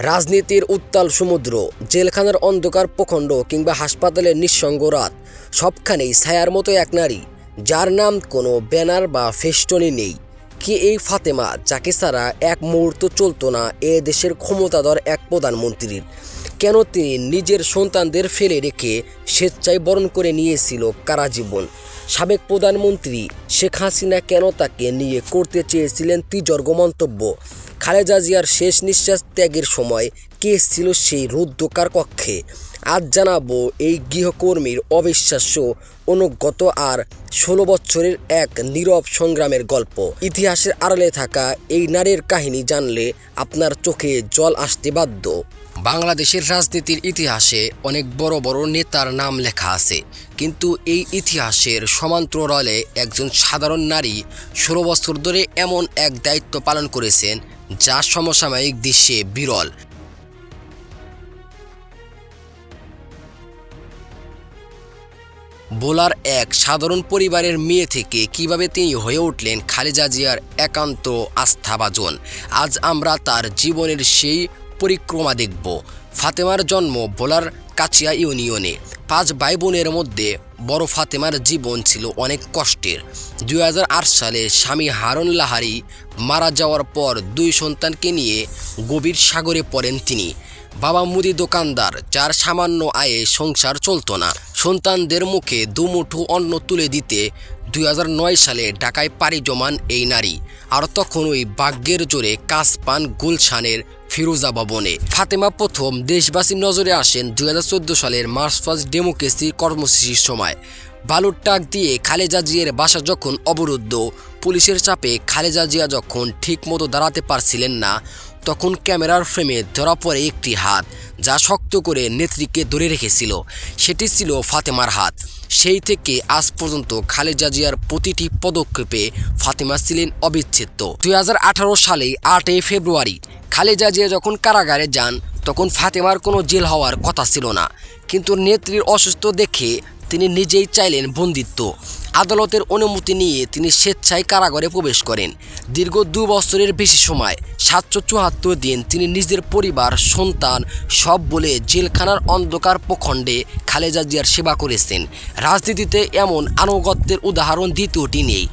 রাজনীতির উত্তাল সমুদ্র, জেলখানার অন্ধকার প্রখণ্ড কিংবা হাসপাতালের নিঃসঙ্গ রাত, সবখানেই ছায়ার মতো এক নারী, যার নাম কোনো ব্যানার বা ফেস্টনই নেই। কি এই ফাতেমা, যাকে ছাড়া এক মুহূর্ত চলতো না এ দেশের ক্ষমতাধর এক প্রধানমন্ত্রীর? কেন তিনি নিজের সন্তানদের ফেলে রেখে স্বেচ্ছায় বরণ করে নিয়েছিল কারাজীবন? সাবেক প্রধানমন্ত্রী শেখ হাসিনা কেন তাকে নিয়ে করতে চেয়েছিলেন তির্যক মন্তব্য? খালেদা জিয়ার শেষ নিঃশ্বাস ত্যাগের সময় কে ছিল সেই রুদ্ধকার কক্ষে? আজ জানাবো এই গৃহকর্মীর অবিশ্বাস্য অনুগত আর 16 বছরের এক নীরব সংগ্রামের গল্প। ইতিহাসের আড়ালে থাকা এই নারীর কাহিনী জানলে আপনার চোখে জল আসতে বাধ্য। বাংলাদেশের রাজনীতির ইতিহাসে অনেক বড় বড় নেতার নাম লেখা আছে, কিন্তু এই ইতিহাসের সমান্তরালে একজন সাধারণ নারী 16 বছর ধরে এমন এক দায়িত্ব পালন করেছেন যা সমসাময়িক দৃশ্যে বিরল। বোলার এক সাধারণ পরিবারের মেয়ে থেকে কিভাবে তিনি হয়ে উঠলেন খালেদা জিয়ার একান্ত আস্থাভাজন, আজ আমরা তার জীবনের সেই পরিক্রমা দেখব। ফাতেমার জন্ম ভোলার কাচিয়া ইউনিয়নে। 5 ভাই বোনের মধ্যে বড় ফাতেমার জীবন ছিল অনেক কষ্টের। 2008 সালে স্বামী হারুন লাহারি মারা যাওয়ার পর 2 সন্তানকে নিয়ে গভীর সাগরে পড়েন তিনি। বাবা মুদি দোকানদার, যার সামান্য আয়ে সংসার চলতো না। সন্তানদের মুখে দুমুঠো অন্ন তুলে দিতে 2009 সালে ঢাকায় পাড়ি জমান এই নারী, আর তখনই ভাগ্যের জোরে কাজ পান গুলশানের ফিরোজা ভবনে। ফাতেমা প্রথম দেশবাসীর নজরে আসেন 2014 সালের মার্চ ফার্স্ট ডেমোক্রেসি কর্মসূচির সময়। বালুর ট্রাক দিয়ে খালেদা জিয়ার বাসা যখন অবরুদ্ধ, পুলিশের চাপে খালেদা জিয়া যখন ঠিকমতো দাঁড়াতে পারছিলেন না, তখন ক্যামেরার ফ্রেমে ধরা পড়ে একটি হাত, যা শক্ত করে নেত্রীকে ধরে রেখেছিল। সেটি ছিল ফাতেমার হাত। সেই থেকে আজ পর্যন্ত খালেদা জিয়ার প্রতিটি পদক্ষেপে ফাতেমা ছিলেন অবিচ্ছেদ্য। 2018 সালে 8 ফেব্রুয়ারি খালেদা জিয়া যখন কারাগারে যান, তখন ফাতেমার কোনো জেল হওয়ার কথা ছিল না, কিন্তু নেত্রীর অসুস্থ দেখে তিনি নিজেই চাইলেন বন্দিত্ব। আদালতের অনুমতি নিয়ে তিনি স্বেচ্ছায় কারাগারে প্রবেশ করেন। দীর্ঘ 2 বছরের বেশি সময় 774 দিন তিনি নিজের পরিবার, সন্তান সব বলে জেলখানার অন্ধকার প্রখণ্ডে খালেদা জিয়ার সেবা করেছেন। রাজনীতিতে এমন আনুগত্যের উদাহরণ দ্বিতীয়টি নেই।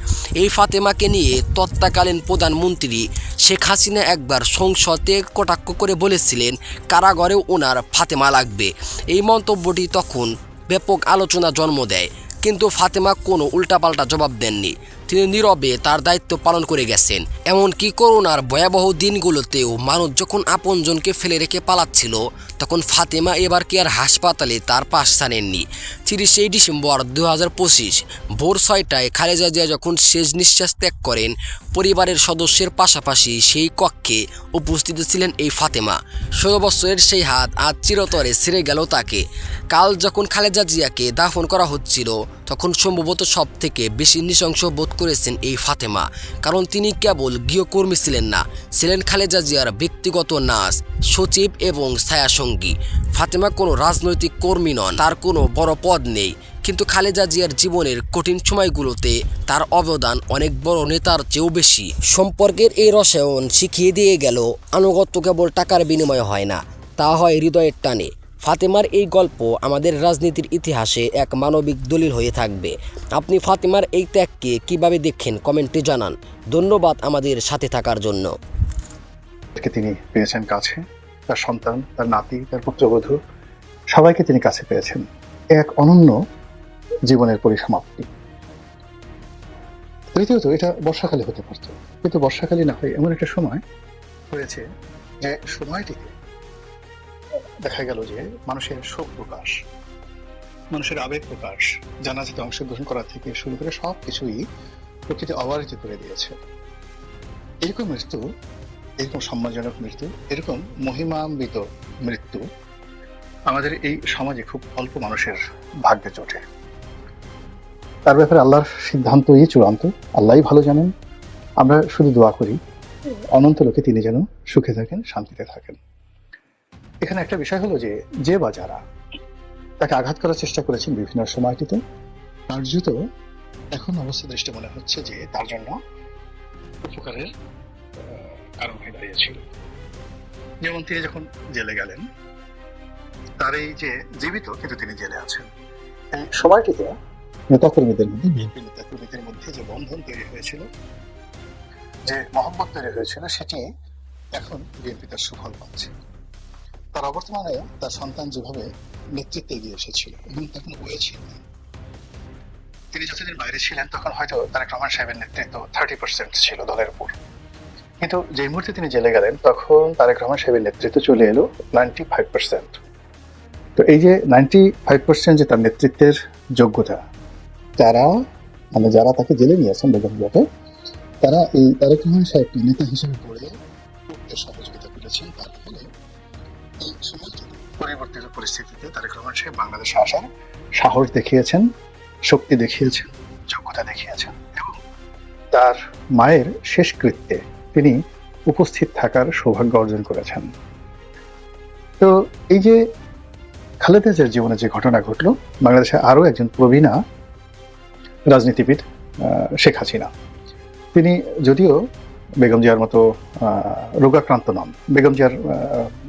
এই ফাতেমাকে নিয়ে তৎকালীন প্রধানমন্ত্রী শেখ হাসিনা একবার সংসদে কটাক্ষ করে বলেছিলেন, কারাগারেও ওনার ফাতেমা লাগবে। এই মন্তব্যটি তখন ব্যাপক আলোচনা জন্ম দেয়, কিন্তু ফাতেমা কোনো উল্টাপাল্টা জবাব দেননি। তিনি নীরবে তার দায়িত্ব পালন করে গেছেন। এমনকি করোনার ভয়াবহ দিনগুলোতেও মানুষ যখন আপনজনকে ফেলে রেখে পালাচ্ছিল, তখন ফাতেমা এবার কি আর হাসপাতালে তার পাশ ছাড়েননি। 30 ডিসেম্বর 2025 ভোর 6টায় খালেদা জিয়া যখন শেষ নিঃশ্বাস ত্যাগ করেন, পরিবারের সদস্যের পাশাপাশি সেই কক্ষে উপস্থিত ছিলেন এই ফাতেমা। 16 বছরের সেই হাত আজ চিরতরে ছেড়ে গেল তাকে। কাল যখন খালেদা জিয়াকে দাফন করা হচ্ছিল, তখন সম্ভবত সব থেকে বেশি নৃশংস বোধ করেছেন এই ফাতেমা, কারণ তিনি কেবল গৃহকর্মী ছিলেন না, ছিলেন খালেদা জিয়ার ব্যক্তিগত নার্স, সচিব এবং ছায়াসঙ্গী। ফাতেমা কোনো রাজনৈতিক কর্মী নন, তার কোনো বড় পদ নেই, কিন্তু খালেদা জিয়ার জীবনের কঠিন সময়গুলোতে তার অবদান অনেক বড় নেতার চেয়েও বেশি। সম্পর্কের এই রসায়ন শিখিয়ে দিয়ে গেল, আনুগত্য কেবল টাকার বিনিময়ে হয় না, তা হয় হৃদয়ের টানে। ফাতেমার এই গল্প আমাদের রাজনীতির ইতিহাসে এক মানবিক দলিল হয়ে থাকবে। আপনি ফাতেমার এই ত্যাগকে কিভাবে দেখেন কমেন্টে জানান। ধন্যবাদ আমাদের সাথে থাকার জন্য। তিনি পেয়েছেন কাছে, তার সন্তান, তার নাতি, তার পুত্রবধূ সবাইকে তিনি কাছে পেয়েছেন। এক অনন্য জীবনের পরিসমাপ্তি। তৃতীয়ত, এটা বর্ষাকালে হতে পারত, কিন্তু বর্ষাকালে না হয় এমন একটা সময় হয়েছে যে সময়টিতে দেখা গেল যে মানুষের শোক প্রকাশ, মানুষের আবেগ প্রকাশ, জানাজাতে অংশগ্রহণ করা থেকে শুরু করে সবকিছুই প্রকৃতি অবারিত করে দিয়েছে। এরকম মৃত্যু, এরকম সম্মানজনক মৃত্যু, এরকম মহিমান্বিত মৃত্যু আমাদের এই সমাজে খুব অল্প মানুষের ভাগ্যে জোটে। তার ব্যাপারে আল্লাহর সিদ্ধান্তই চূড়ান্ত, আল্লাহই ভালো জানেন। আমরা শুধু দোয়া করি অনন্ত লোকে তিনি যেন সুখে থাকেন, শান্তিতে থাকেন। এখানে একটা বিষয় হলো যে, যে বা যারা তাকে আঘাত করার চেষ্টা করেছেন বিভিন্ন সময়টিতে, কার্যত এখন অবস্থা দৃষ্টি মনে হচ্ছে যে তার জন্য উপকারের কারণ হয়ে দাঁড়িয়েছিল। যেমন তিনি যখন জেলে গেলেন, তার এই যে জীবিত কিন্তু তিনি জেলে আছেন, এই সময়টিতে নেতাকর্মীদের মধ্যে, বিএনপি নেতাকর্মীদের মধ্যে যে বন্ধন তৈরি হয়েছিল, যে মহব্বত তৈরি হয়েছিল, সেটি এখন বিএনপি তার সুফল পাচ্ছে। তার অবর্তমানে তার সন্তান যেভাবে নেতৃত্বে এগিয়ে এসেছিল এবং তখন হয়েছিল, তিনি যতদিন বাইরে ছিলেন তখন হয়তো তারেক রহমান সাহেবের নেতৃত্ব 30% ছিল দলের উপর, কিন্তু যে মুহূর্তে তিনি জেলে গেলেন তখন তারেক রহমান সাহেবের নেতৃত্ব চলে এলো 95%। তো এই যে 95% যে তার নেতৃত্বের যোগ্যতা, তারা মানে যারা তাকে জেলে নিয়ে আসেন বেগম জিয়াকে, তারা এই তারেক রহমান সাহেবকে নেতা হিসেবে গড়ে উঠতে সহযোগিতা করেছেন। তার ফলে এই সময়টি পরিবর্তিত পরিস্থিতিতে তারেক রহমান সাহেব বাংলাদেশে আসার সাহস দেখিয়েছেন, শক্তি দেখিয়েছেন, যোগ্যতা দেখিয়েছেন এবং তার মায়ের শেষকৃত্যে তিনি উপস্থিত থাকার সৌভাগ্য অর্জন করেছেন। তো এই যে খালেদা জিয়ার জীবনে যে ঘটনা ঘটলো, বাংলাদেশে আরো একজন প্রবীণা রাজনীতিবিদ শেখ হাসিনা, তিনি যদিও বেগম জিয়ার মতো রোগাক্রান্ত নন। বেগম জিয়ার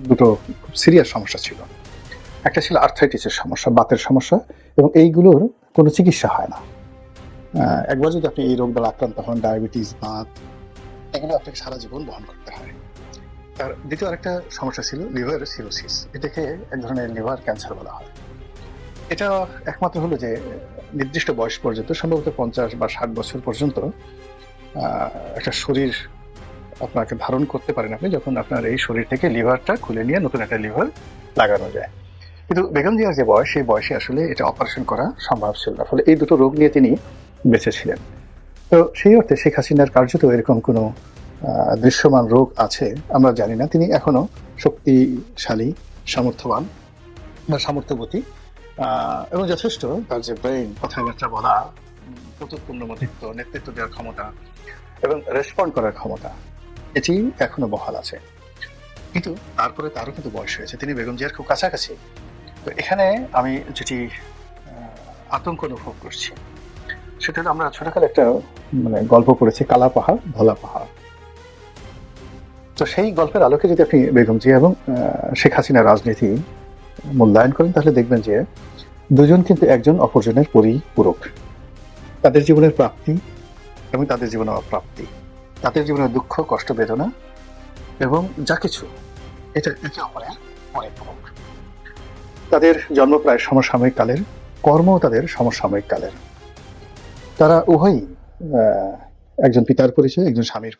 দুটো খুব সিরিয়াস সমস্যা ছিল, একটা ছিল আর্থ্রাইটিসের সমস্যা, বাতের সমস্যা, এবং এইগুলোর কোনো চিকিৎসা হয় না। একবার যদি আপনি এই রোগ দ্বারা আক্রান্ত হন, ডায়াবেটিস, বাত, এগুলো আপনাকে সারা জীবন বহন করতে হয়। তার দ্বিতীয় আরেকটা সমস্যা ছিল লিভার সিরোসিস, এটাকে এক ধরনের লিভার ক্যান্সার বলা হয়। এটা একমাত্র হলো যে নির্দিষ্ট বয়স পর্যন্ত, সম্ভবত 50 বা 60 বছর পর্যন্ত একটা শরীর আপনাকে ধারণ করতে পারেন আপনি, যখন আপনার এই শরীর থেকে লিভারটা খুলে নিয়ে নতুন একটা লিভার লাগানো যায়। কিন্তু বেগম জিয়ার যে বয়স, সেই বয়সে আসলে এটা অপারেশন করা সম্ভব ছিল না, ফলে এই দুটো রোগ নিয়ে তিনি বেঁচে ছিলেন। তো সেই অর্থে শেখ হাসিনার কার্যত এরকম কোনো দৃশ্যমান রোগ আছে আমরা জানি না। তিনি এখনো শক্তিশালী, সামর্থ্যবান বা সামর্থ্যবতী, এবং যথেষ্ট তার যে ব্রেইন, কথাবার্তা বলা, পূর্ণমতিত্ব, নেতৃত্ব দেওয়ার ক্ষমতা এবং রেসপন্ড করার ক্ষমতা, এটি এখনো বহাল আছে। কিন্তু তারপরে তারও কিন্তু বয়স হয়েছে, তিনি বেগম জিয়ার খুব কাছাকাছি। তো এখানে আমি যেটি আতঙ্ক অনুভব করছি, সেটা হলো আমরা ছোটকালে একটা গল্প পড়েছি, কালা পাহাড় ধলা পাহাড়। তো সেই গল্পের আলোকে যদি আপনি বেগম জিয়া এবং শেখ হাসিনার রাজনীতি মূল্যায়ন করেন, তাহলে দেখবেন যে দুজন কিন্তু একজন অপরজনের পরিপূরক। তাদের জীবনের প্রাপ্তি এবং তাদের জীবনের অপ্রাপ্তি, তাদের জীবনের দুঃখ, কষ্ট, বেদনা এবং যা কিছু, এটা একে অপরের পরিপূরক। তাদের জন্ম প্রায় সমসাময়িক কালের, কর্মও তাদের সমসাময়িক কালের। তারা উভয়ই একজন পিতার পরিচয়, একজন স্বামীর পরিচয়।